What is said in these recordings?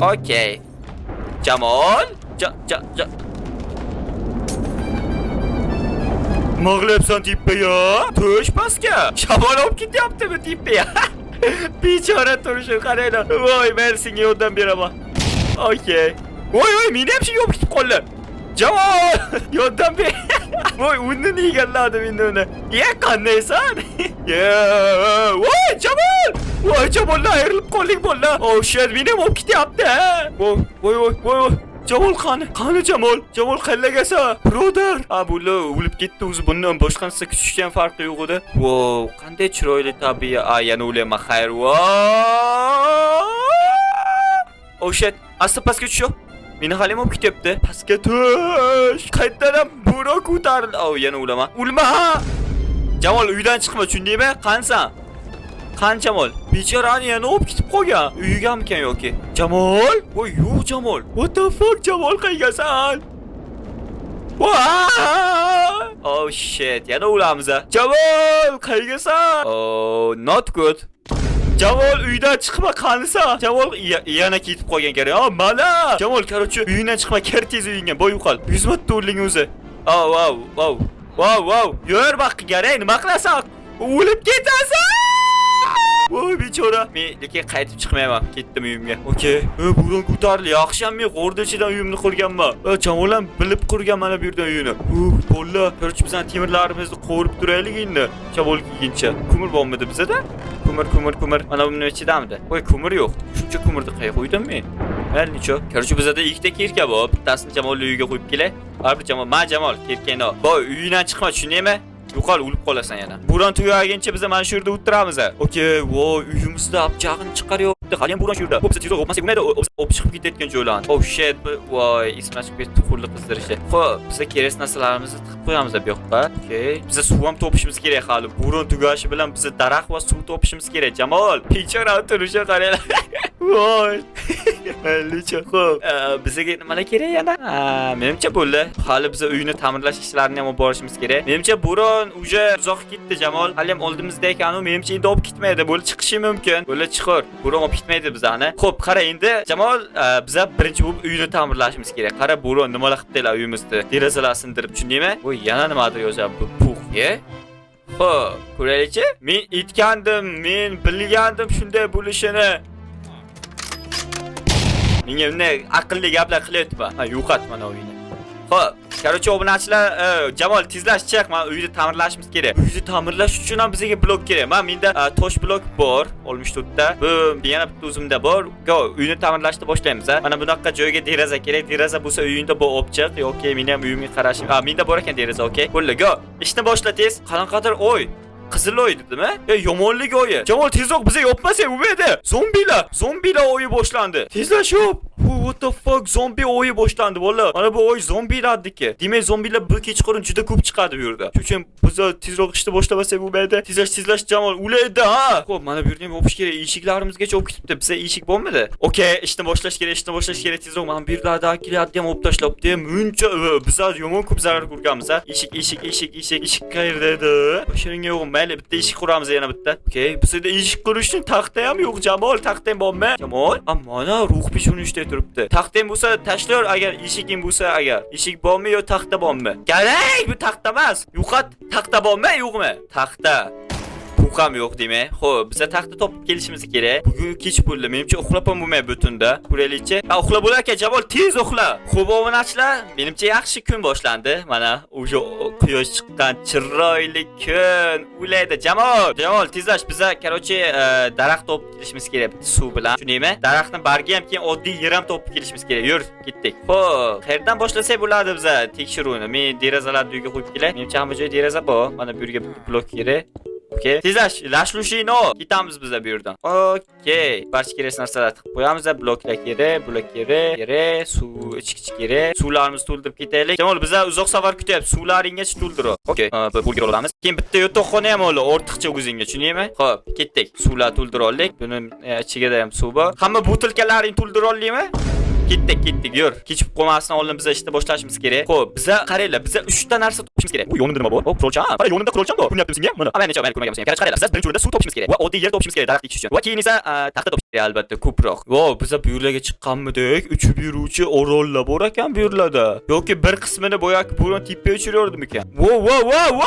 Okey. Jamol. Mag'lubsan tippa ya. Tush pastga. Shamol olib ketyaptimi tippa ya? Bechora turishini qaranglar. Voy, men senga yordam beraman. Okey. Voy, meni ham shunga olib ketib qoldi. Jamol, yordam ber. Voy, uni egalladim endi uni. Ya, qandaysan? Ya, voy, Jamol. Voy, Jamoldan ayrilib qoldik bola. Oh shit, meni ham olib ketyapti. Voy. Jamol qani Jamol? Jamol qayergasan? Brother. Bular o'lib ketdi o'zi, bundan boshqasi kutishdan farqi yo'q edi. Wow, qanday chiroyli tabiat. Yana o'laman, xayr. Oh shit, asta pastga tush. Meni halim olib ketyapti. Pastga tush. Qayerdan bo'ron ko'tarildi. Yana o'laman. O'lma. Jamol, uydan chiqma, tushundingmi? Qansan? Qan Jamol? Bechorani yana olib ketib qolgan. Uyigamkan yoki? Jamol? Voy, yo'q Jamol. What the fuck Jamol, qayergasan? Oh shit, yana o'lamiz. Jamol, qayergasan? Oh, not good. Jamol, uydan chiqma, qanisan? Jamol yana ketib qolgan kerak. Mana. Jamol, qarochi, uyingdan chiqma, kir tez uyingga. Boy yo'qol. 100 marta o'lding o'zi. Wow. Yur baqiga, nima qilasan? O'lib ketasan. Voy bechora. Men lekin qaytib chiqmayman. Ketdim uyimga. Okey. Bugun ko'tarildi. Yaxshiyam men g'ordachidan uyimni qurganman. Jamol ham bilib qurgan mana bu yerdan uyini. Bolla, ko'rchi bizning temirlarimizni qo'rib turaylik endi. Jamol kelguncha. Ko'mir bormidi bizda? Ko'mir. Mana bu nima ichidamidi? Voy, ko'mir yo'q. Shuncha ko'mirni qayerga qo'ydim men? Nicho? Ko'rchi bizda ikkita kirka bor. Bittasini Jamol uyiga qo'yib kelay. Har bir Jamol, kirkangni ol. Voy, uyingdan chiqma, tushundingmi? Yo'qol, o'lib qolasan yana. Bo'ron tugaguncha biz mana shu yerda o'tiramiz. Okey, voy, uyimizda abjag'ini chiqaryapti. Hali ham bo'ron shu yerda. Biz tezroq o'pmasak bo'lmaydi. O'p chiqib ketayotgan joylar. Oh shit, voy, ismashib ketdi qurli qizdirishi. Xo'p, biz kerak narsalarimizni tiqib qo'yamiz bu yoqqa. Okey. Biz suv ham topishimiz kerak hali. Bo'ron tugashi bilan biz daraxt va suv topishimiz kerak. Jamol, bechora turishga qaranglar. Voy. Licha, xo'p. Bizga nimalar kerak yana? Menimcha bo'ldi. Hali biz uyni ta'mirlash ishlarini ham olib borishimiz kerak. Menimcha bo'ron uja uzoq ketdi Jamol. Hali ham oldimizda ekan, menimcha endi olib ketmaydi. Bo'ldi chiqishi mumkin. Bo'ldi chiqur. Bo'ron olib ketmaydi bizani. Xo'p, qara endi Jamol, biz birinchi bo'lib uyni ta'mirlashimiz kerak. Qara bo'ron nimalar qildilar uyimizni. Derazalarni sindirib, tushundingmi? Voy, yana nimadir yozyapti. Puxga. Xo'p, ko'raylikchi. Men aytgandim, men bilgandim shunday bo'lishini. Menga bunday aqlli gaplar qilyapti-ba. Yo'qot mana uyni. Xo'p, qarochi obunachilar, Jamol tezlash chiq, men uyni ta'mirlashimiz kerak. Uyni ta'mirlash uchun ham bizga blok kerak. Menda tosh blok bor, 64 ta. Bu yana bitta o'zimda bor. Go, uyni ta'mirlashni boshlaymiz. Mana bunaqa joyga deraza kerak. Deraza bo'lsa uyingda bu opchiq yoki men ham uyimga qarashim. Menda bor ekan deraza, okey. Bo'ldi, go. Ishni boshla tez. Qanaqadir oy. Qizil oy dedimi? Yomonlik oyi. Jamol tezroq bizga yopmasak u yerda. Zombilar oyi boshlandi. Tezlash yop. What the fuck, zombi oyi boshlandi bola. Mana bu oy zombilardiki. Demak zombilar bu kechqurun juda ko'p chiqadi bu yerda. Shuning uchun biz tezroq ishni boshlamasak bu yerda. Tezlash Jamol, ulaydi ha. Xo'p, mana bu yerda ham o'pish kerak. Eshiklarimizgacha olib ketibdi. Bizda eshik bormidi? Okey, ishni boshlash kerak. Tezroq. Mana bu yerlarda akiliyatni ham olib tashlabdi. Muncha bizlar yomon ko'p zarar ko'rganmiz. Eshik qayerda edi? O'shiringa yo'q. Mayli, bitta eshik quramiz yana bitta. Okey, bizda eshik qurish uchun taxta ham yo'q Jamol. Taxtang bormi? Jamol, mana ruh pishunishda turibdi. Taxtang bo'lsa tashlar, agar eshiging bo'lsa agar. Eshik bormi yo taxta bormi? Kerak, bu taxta emas. Yo'qot, taxta bormi, yo'qmi? Taxta. Puqam yo'q demak. Xo'p, biz taxta topib kelishimiz kerak. Bugun kech bo'ldi. Menimcha uxlab ham bo'lmay butunda. Ko'raylikchi. Uxlab bo'lar ekan, Jamol tez uxla. Xo'p, obunachilar, menimcha yaxshi kun boshlandi. Mana o'sha quyosh chiqqan chiroyli kun. Ulaydi Jamol tezlash. Biz qarochi daraxt topib kelishimiz kerak suv bilan. Tushundingmi? Daraxtning bargi ham keyin oddiy yer ham topib kelishimiz kerak. Yur, ketdik. Xo'p, qayerdan boshlasak bo'ladi biz tekshiruvni? Men derazalarni uyga qo'yib kelay. Menimcha hamma joyda deraza bor. Mana bu yerga blok kerak. Okey. Tezlash, lashlushino. Ketamiz biz bu yerdan. Okey. Barcha kerak narsalarni tiqib qo'yamiz. Bloklar kerak, suv ichkichi kerak. Suvlarimizni to'ldirib ketaylik. Jamol, biz uzoq safar kutyapmiz. Suvlaringgacha to'ldir. Okey. Pulga olamiz. Keyin bitta yotoqxona ham ol, ortiqcha o'zingga, tushundingmi? Xo'p, ketdik. Suvlar to'ldirib oldik. Buni ichiga ham suv bor. Hamma butilkalaringni to'ldirib oldingmi? Ketdik, yur. Kechib qolmasdan oldin biz ishni boshlashimiz kerak. Xo'p, biza qaranglar, biza 3 ta narsa topishimiz kerak. Bu yonimda nima bor? Hop, qurolchan. Qara, yonimda qurolchan bor. Ko'ryaptimi senga? Mana. Mana necha men ko'rmaganman senga. Qaranglar, biz birinchi o'rinda suv topishimiz kerak va oddiy yer topishimiz kerak daraxt ekish uchun. Va keyin esa taxta topish kerak albatta, ko'proq. Vo, biza bu yerlarga chiqqanmidik? Uchib yuruvchi orollar bor ekan bu yerlarda. Yoki bir qismini boyagi bo'ron tepaga uchirardim ekan. Vo.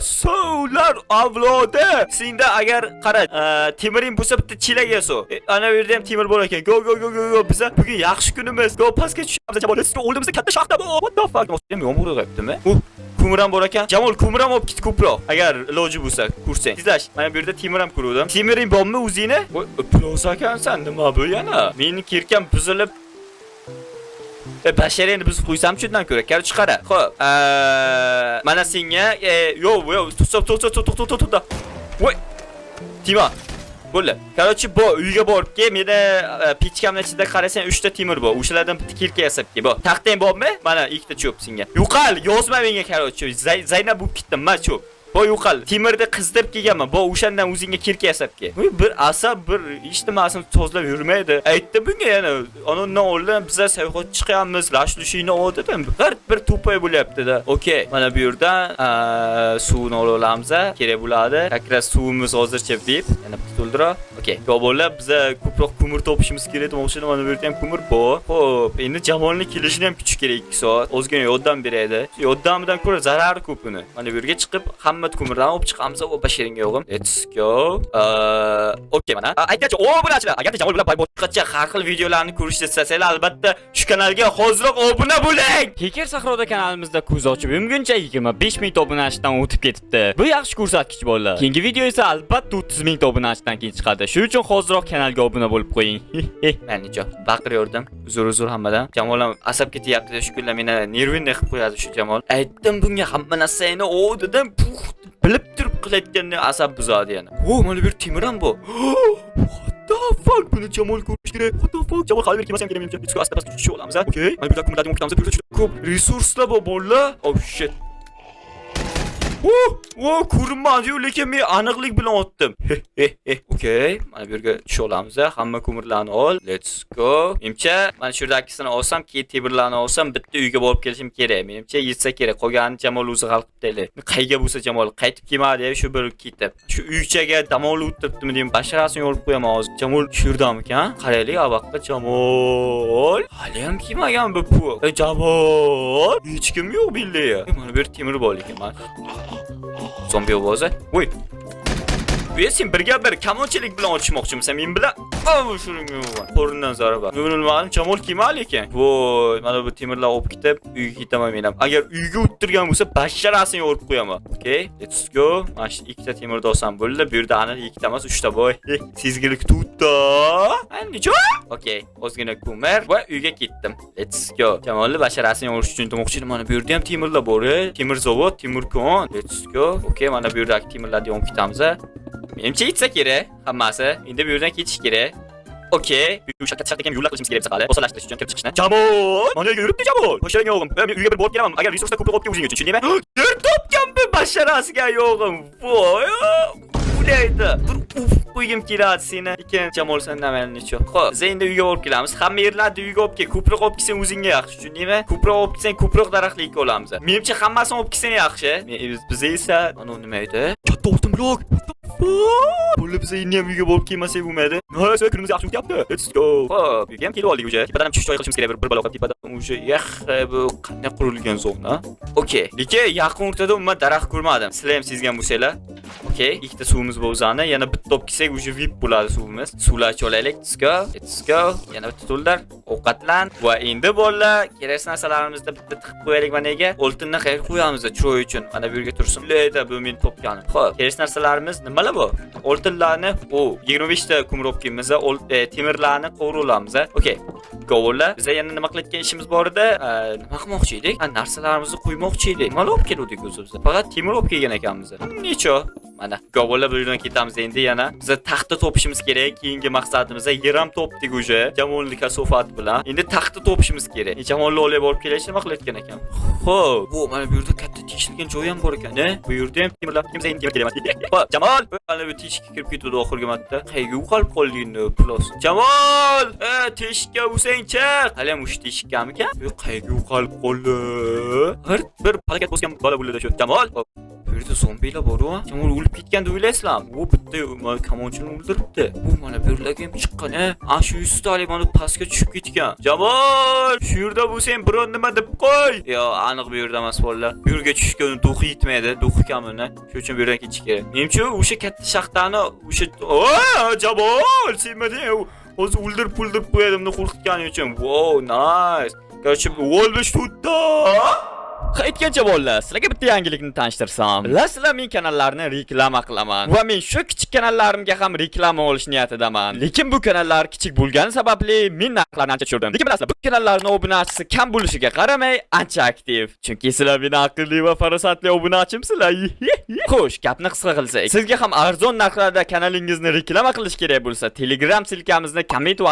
Suvlar avlodi. Senda agar qara, temiring bo'lsa bitta chelak yaso. Ana bu yerda ham temir bor ekan. Go. Biza bugun yaxshi kunimiz. Go pastga tushamiz. Jamol, oldimizda katta shaxta bor. What the fuck? Yomg'ir yog'yaptimi? Ko'miram bor ekan. Jamol, ko'miram olib ket ko'proq. Agar iloji bo'lsa, ko'rsang. Tezlash. Mana bu yerda temiram ko'rdim. Temiring bormi o'zingni? Voy, plos ekansan. Nima bu yana? Meni kirkam buzilib basharani biz qo'ysam shundan ko'ra. Qarchi qara. Xo'p, mana senga yo, to'xta. Voy. Tima. Bo'ldi. Qarchi bu uyga borib kel, meni pechkamning ichida qarasang 3 ta temir bor. O'shalardan bitta kirka yasab kel. Bor. Taxtang bormi? Mana ikkita cho'p senga. Yo'qal, yozma menga qarchi. Zaynab bo'lib ketdim, men cho'p. Bo yo'qal, temirni qizdirib kelganman. Bo o'shandan o'zingga kirka yasab kel. Bir asab, bir ijtimoasini tozalab yurmaydi. Aytdi bunga yana. Onundan oldin biz sayohat chiqamiz, lashlushingni oldidan bir to'pay bo'lyapti-da. Okey, mana bu yerdan suvni olamiz. Kerak bo'ladi. Akras suvimiz hozircha bip. Yana to'ldira. Okey, go'bollar biz ko'proq ko'mir topishimiz kerak demoqchiman. Mana bu yerda ham ko'mir bor. Xo'p, endi Jamolning kelishini ham kutish kerak 2 soat. Ozgina yordam beradi. Yordamidan ko'ra zarari ko'p buni. Mana bu yerga chiqib ko'mirdan olib chiqamiz va bashiringa o'g'im. Let's go. Okey mana. Aytgachi, obunachilar, agar Jamol bilan boshqacha har xil videolarni ko'rishni istasanglar, albatta shu kanalga hozirroq obuna bo'ling. Keker sahroda kanalimizda ko'z ochib yumguncha 25 ming obunachidan o'tib ketibdi. Bu yaxshi ko'rsatkich bolalar. Keyingi video esa albatta 30 ming obunachidan keyin chiqadi. Shuning uchun hozirroq kanalga obuna bo'lib qo'ying. Manicho, baqiraverdim. Uzr hammadan. Jamol ham asab ketyapti shu kunlar, meni nervimni qilib qo'yadi shu Jamol. Aytdim bunga hamma narsani o'didan bilib turib qilayotganini asab buzadi yana. Mana bir temir ham bor. What the fuck? Buni Jamol ko'rish kerak. What the fuck? Jamol qalbi kelmasam kerak menimcha. Biz asta-asta tushib olamiz, okey? Mana bu dokumentlarni o'qitamiz. Bu yerda ko'p resurslar bor bolalar. Oh shit. Ko'rinmadi-yu, lekin men aniqlik bilan otdim. Okey, mana bu yerga tusha olamiz. Hamma ko'mirlarni ol. Let's go. Menimcha, mana shu yerdagini olsam, keyin temirlarni olsam, bitta uyga borib kelishim kerak. Menimcha yetsa kerak. Qolganini Jamol o'zi hal qilib deydi. Qayga bo'lsa Jamol qaytib kelmadi, shu bir ketib. Shu uychaga damol o'tiribdimi deyman. Basharasini yorib qo'yaman hozir. Jamol shu yerdamikan? Qaraylik, avaqqa Jamol. Hali ham kelmagan bu. Jamol. Hech kim yo'q billahi. Mana bir temir bor ekan. Zombi ovozi. Voy. Bu sen birga bir kamonchilik bilan ochmoqchimisan men bilan? Shuning yo'q. Qo'rindan zarba. Bilmadim, Jamol kemal ekan. Voy, mana bu temirlar olib ketib, uyga ketaman men ham. Agar uyga o'tirgan bo'lsa, basharasini yorib qo'yaman. Okay, let's go. Mana shu ikkita temirni olsam bo'ldi. Bu yerda aniq ikkita emas, 3 ta bor. Sezgilik tutdi. Annijo? Okay, ozgina ko'mir va uyga ketdim. Let's go. Jamolni basharasini yorish uchun demoqchiman. Mana bu yerda ham temirlar bor. Temir zavod, temir kon. Let's go. Okay, mana bu yerdagi temirlarni olib ketamiz. Menimcha yetsa kerak hammasi. Endi bu yerdan ketish kerak. Okey, bu shakkat ekan yo'llar qilishimiz kerak saqali. Osalashtirish uchun kirib chiqishni. Jamol, mana yuribdi Jamol. Basharang o'g'lim. Men uyga bir borib kelaman. Agar resurslar ko'proq olib kel o'zing uchun, tushundingmi? Yer topganmi basharasiga yo'g'im. Voy. Ulaydi. Qo'ygim keladi seni. Lekin Jamol sendan manicho. Xo'p, biz endi uyga borib kelamiz. Hamma yerlarni uyga olib kel. Ko'proq olib kelsang o'zingga yaxshi, tushundingmi? Ko'proq olib kelsang ko'proq daraxtlik olamiz. Menimcha hammasini olib kelsang yaxshi. Biz esa mana nima edi? Katta oltin blok. Bo'lib biz endi ham uyga borib kelmasak bo'lmaydi. Nima, kunimiz yaxshi o'tyapti. Let's go. Xo'p, uyga ham kelib oldik o'sha. Tepadan ham tush joy qilishimiz kerak, bir baloqa tepadan o'sha. Bu qanday qurilgan zona? Okey. Lekin yaqin o'rtada umuman daraxt ko'rmadim. Sizlar ham sezgan bo'lsanglar. Okey, ikkita suvimiz bor o'zani. Yana bitta olib kelsak, o'sha VIP bo'ladi suvimiz. Suvlarni olaylik. Let's go. Yana bitta to'ldir. Ovqatlan. Va endi bolalar, kerak narsalarimizni bitta tiqib qo'yaylik mana nega? Oltinni qayerga qo'yamiz choy uchun? Mana bu yerga tursin. Leda bu men topganim. Xo'p, kerak narsalarimiz nimalar bor? Oltinlarni, 25 ta ko'mir olib kelamiz. Temirlarni qovuramiz. Okey. Go'vollar, biz yana nima qilayotgan ishimiz bor edi? Nima qilmoqchi edik? Narsalarimizni qo'ymoqchi edik. Nima olib keldik o'zimiz? Faqat temir olib kelgan ekanmiz. Necha? Mana go'g'illar bu yerdan ketamiz endi yana. Biz taxta topishimiz kerak. Keyingi maqsadimizda yer ham topdik уже. Jamolni kasofat bilan. Endi taxta topishimiz kerak. Jamolni olib borib kelishni nima qilayotgan ekan? Xo'p, bu mana bu yerda katta teshilgan joy ham bor ekan, Bu yerda ham temirlar kimsa endi kelamas. Xo'p, Jamol, mana bu teshikka kirib ketdi oxirgi marta. Qayerga yo'qolib qoldingni, plus. Jamol, teshikka o'sang chiq. Hali ham o'sha teshikkammikan? Qayerga yo'qolib qoldi? Bir harakat bosgan bola bo'ladi shu. Jamol, bu yerda zombilar bor-ku. Jamol o'lib ketganda o'ylaysizlarmi? Bu bitta kamonchini o'ldiribdi. Bu mana bu yerlarga ham chiqqan, Ana shu ustalik mana pastga tushib ketgan. Jamol, shu yerda bo'lsang biron nima deb qo'y. Yo, aniq bu yerda emas bolalar. Bu yerga tushgan duxi yetmaydi, duxi kamini. Shuning uchun bu yerdan ketish kerak. Menimcha o'sha katta shaxtani o'sha Jamol, senmading. O'zi o'ldirib qo'yadimni qo'rqitganing uchun. Wow, nice. Короче, o'ldi shutda. Qaytgancha bolalar, sizlarga bitta yangilikni tanishtirsam. Bilasizlar, men kanallarni reklama qilaman va men shu kichik kanallarimga ham reklama olish niyatidaman. Lekin bu kanallar kichik bo'lgani sababli men narxlarni ancha tushirdim. Lekin bilasizlar, bu kanallarning obunachisi kam bo'lishiga qaramay, ancha aktiv. Chunki sizlar meni aqlli va farosatli obunachimsizlar. Xo'sh, gapni qisqa qilsak, sizga ham arzon narxlarda kanalingizni reklama qilish kerak bo'lsa, Telegram silkamizni komment va